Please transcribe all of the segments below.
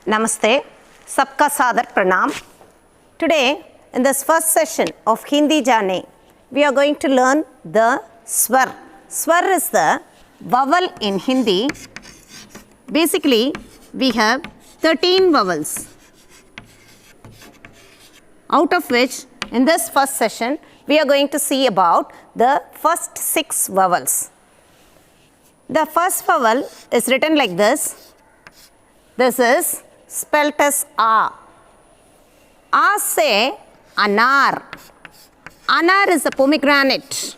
Namaste, Sabka Sadar Pranam. Today, in this first session of Hindi Jane, we are going to learn the swar. Swar is the vowel in Hindi. Basically, we have 13 vowels, out of which, in this first session, we are going to see about the first 6 vowels. The first vowel is written like this. This is spelt as A. A say anar. Anar is a pomegranate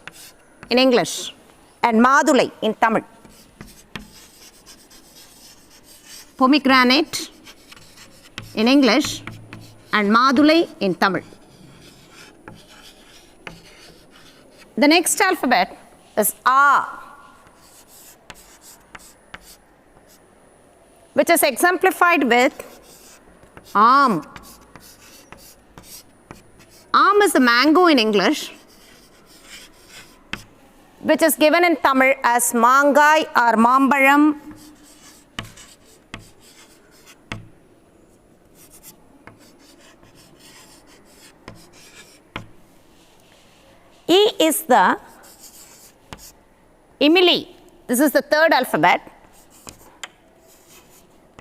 in English and Madulai in Tamil. Pomegranate in English and Madulai in Tamil. The next alphabet is A, which is exemplified with Aam. Aam is a mango in English, which is given in Tamil as Mangai or Mambalam. E is the Imili. This is the third alphabet,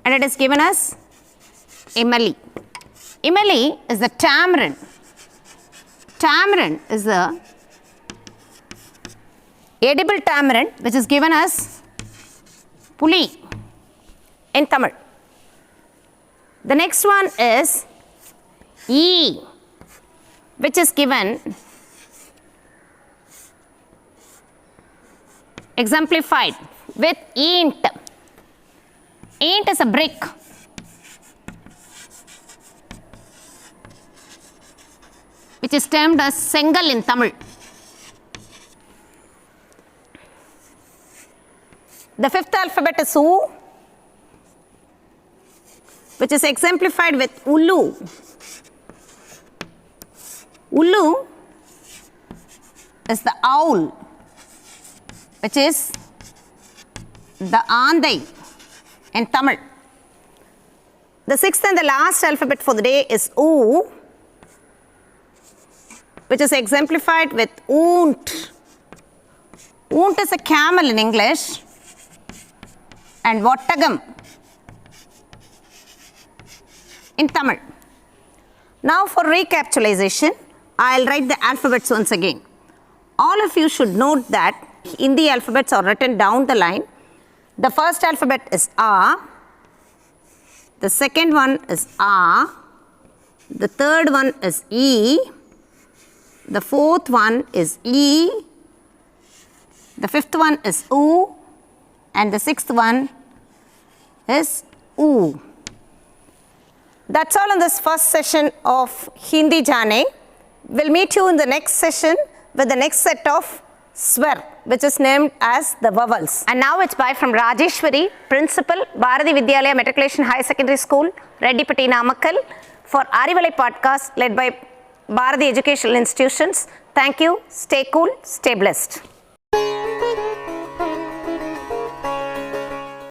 and it is given as Imali. Imali is the tamarind. Tamarind is the edible tamarind, which is given as Puli in Tamil. The next one is E, which is given exemplified with Eent. Eent is a brick. Which is termed as Sengal in Tamil. The fifth alphabet is U, which is exemplified with Ulu. Ulu is the owl, which is the Andai in Tamil. The sixth and the last alphabet for the day is U, which is exemplified with Oont. Oont is a camel in English and Vattagam in Tamil. Now for recapitalization, I will write the alphabets once again. All of you should note that Hindi alphabets are written down the line. The first alphabet is A, the second one is A, the third one is E, the fourth one is E, the fifth one is U, and the sixth one is U. That's all in this first session of Hindi Jane. We'll meet you in the next session with the next set of swar, which is named as the vowels. And now it's bye from Rajeshwari, Principal, Bharati Vidyalaya Matriculation High Secondary School, Reddipatti, Namakkal, for Arivalai podcast led by Bharati Educational Institutions. Thank you. Stay cool. Stay blessed.